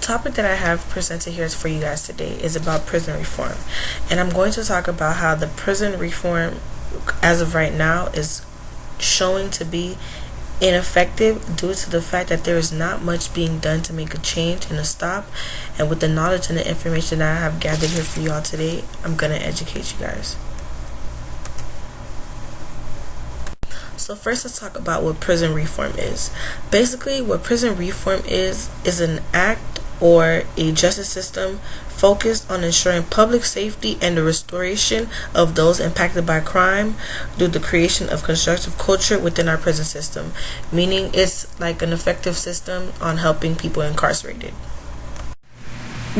topic that I have presented here for you guys today is about prison reform. And I'm going to talk about how the prison reform, as of right now, is showing to be ineffective due to the fact that there is not much being done to make a change and a stop. And with the knowledge and the information that I have gathered here for y'all today, I'm going to educate you guys. So first, let's talk about what prison reform is. Basically, what prison reform is an act or a justice system focused on ensuring public safety and the restoration of those impacted by crime through the creation of constructive culture within our prison system. Meaning, it's like an effective system on helping people incarcerated.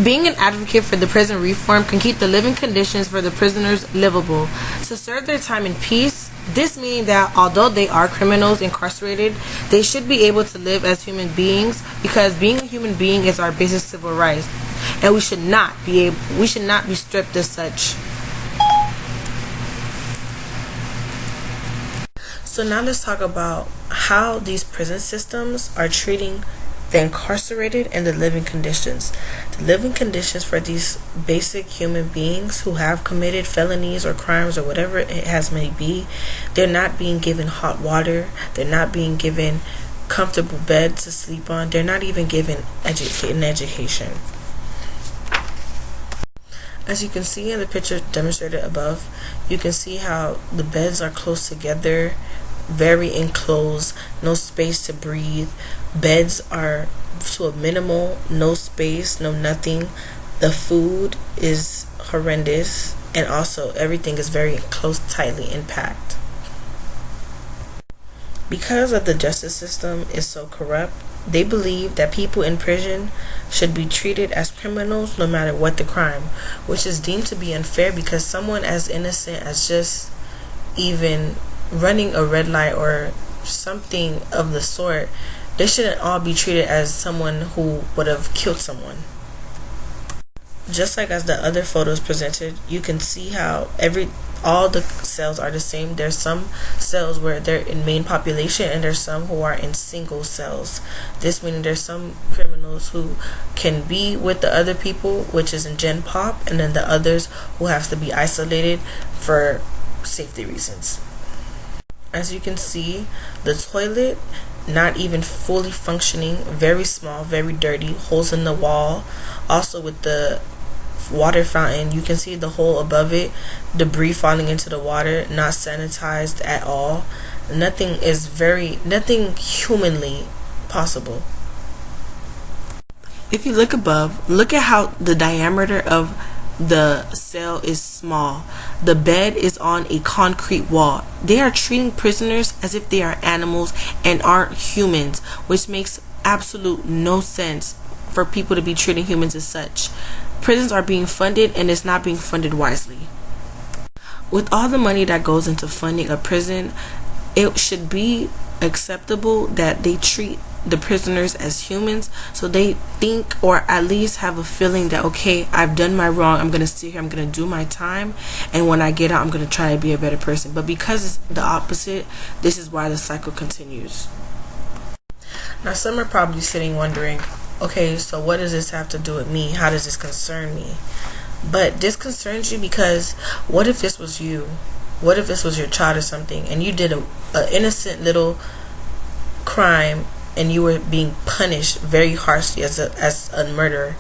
Being an advocate for the prison reform can keep the living conditions for the prisoners livable. To serve their time in peace, this meaning that although they are criminals incarcerated, they should be able to live as human beings, because being a human being is our basic civil right, and we should not be stripped as such. So now let's talk about how these prison systems are treating the incarcerated and the living conditions. The living conditions for these basic human beings who have committed felonies or crimes or whatever it has may be, they're not being given hot water, they're not being given comfortable beds to sleep on, they're not even given an education. As you can see in the picture demonstrated above, you can see how the beds are close together, very enclosed, no space to breathe. Beds are to a minimal, no space, no nothing. The food is horrendous, and also everything is very close, tightly packed. Because of the justice system is so corrupt, they believe that people in prison should be treated as criminals no matter what the crime, which is deemed to be unfair, because someone as innocent as just even running a red light or something of the sort, they shouldn't all be treated as someone who would have killed someone. Just like as the other photos presented, you can see how all the cells are the same. There's some cells where they're in main population, and there's some who are in single cells. This meaning there's some criminals who can be with the other people, which is in Gen Pop, and then the others who have to be isolated for safety reasons. As you can see, the toilet not even fully functioning, very small, very dirty, holes in the wall. Also with the water fountain, you can see the hole above it, debris falling into the water, not sanitized at all. Nothing humanly possible. If you look above, look at how the diameter of the cell is small. The bed is on a concrete wall. They are treating prisoners as if they are animals and aren't humans, which makes absolute no sense for people to be treating humans as such. Prisons are being funded, and it's not being funded wisely. With all the money that goes into funding a prison, it should be acceptable that they treat the prisoners as humans, so they think, or at least have a feeling that, okay, I've done my wrong, I'm gonna sit here, I'm gonna do my time, and when I get out, I'm gonna try to be a better person. But because it's the opposite, this is why the cycle continues. Now some are probably sitting wondering, okay, so what does this have to do with me? How does this concern me? But this concerns you because what if this was you? What if this was your child or something, and you did a innocent little crime, and you were being punished very harshly as a murderer?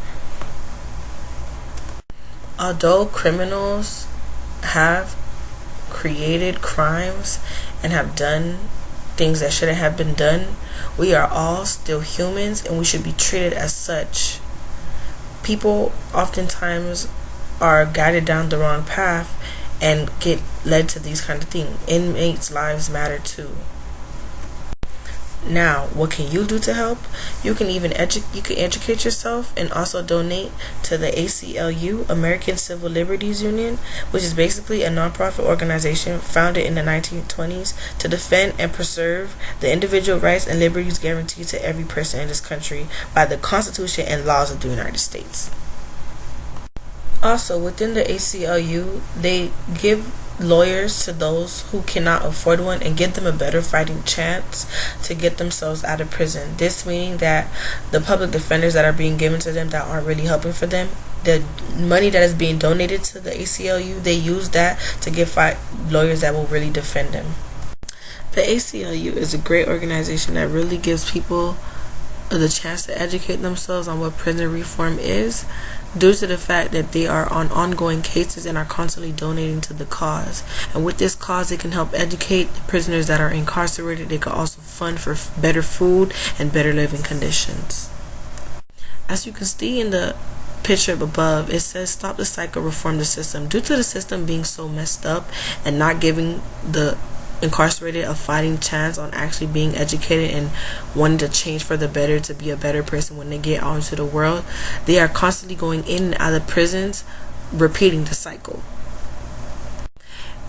Although criminals have created crimes and have done things that shouldn't have been done, we are all still humans, and we should be treated as such. People oftentimes are guided down the wrong path and get led to these kind of things. Inmates' lives matter too. Now, what can you do to help? You can even educate yourself and also donate to the ACLU, American Civil Liberties Union, which is basically a nonprofit organization founded in the 1920s to defend and preserve the individual rights and liberties guaranteed to every person in this country by the Constitution and laws of the United States. Also, within the ACLU, they give lawyers to those who cannot afford one and give them a better fighting chance to get themselves out of prison. This meaning that the public defenders that are being given to them that aren't really helping for them, the money that is being donated to the ACLU, they use that to get lawyers that will really defend them. The ACLU is a great organization that really gives people the chance to educate themselves on what prison reform is, due to the fact that they are on ongoing cases and are constantly donating to the cause. And with this cause, they can help educate the prisoners that are incarcerated. They can also fund for better food and better living conditions. As you can see in the picture above, it says stop the cycle, reform the system. Due to the system being so messed up and not giving the incarcerated a fighting chance on actually being educated and wanting to change for the better, to be a better person when they get out into the world, they are constantly going in and out of prisons, repeating the cycle.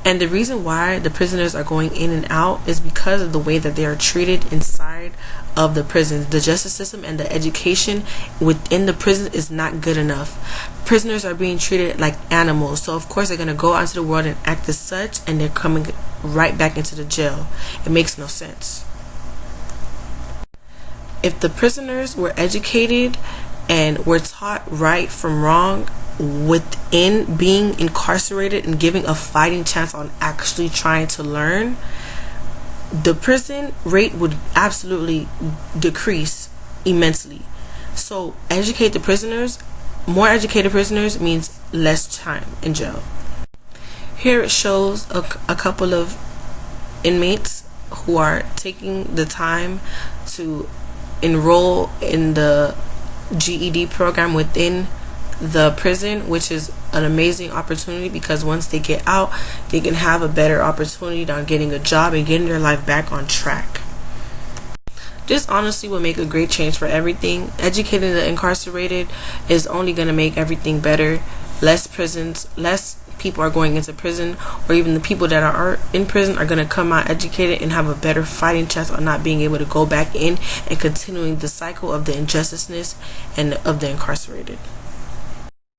And the reason why the prisoners are going in and out is because of the way that they are treated inside of the prisons. The justice system and the education within the prison is not good enough. Prisoners are being treated like animals, so of course they're going to go out into the world and act as such, and they're coming right back into the jail. It makes no sense. If the prisoners were educated and were taught right from wrong within being incarcerated and giving a fighting chance on actually trying to learn, the prison rate would absolutely decrease immensely. So educate the prisoners. More educated prisoners means less time in jail. Here it shows a couple of inmates who are taking the time to enroll in the GED program within the prison, which is an amazing opportunity because once they get out, they can have a better opportunity on getting a job and getting their life back on track. This honestly will make a great change for everything. Educating the incarcerated is only going to make everything better. Less prisons, less people are going into prison, or even the people that are in prison are going to come out educated and have a better fighting chance on not being able to go back in and continuing the cycle of the injusticeness and of the incarcerated.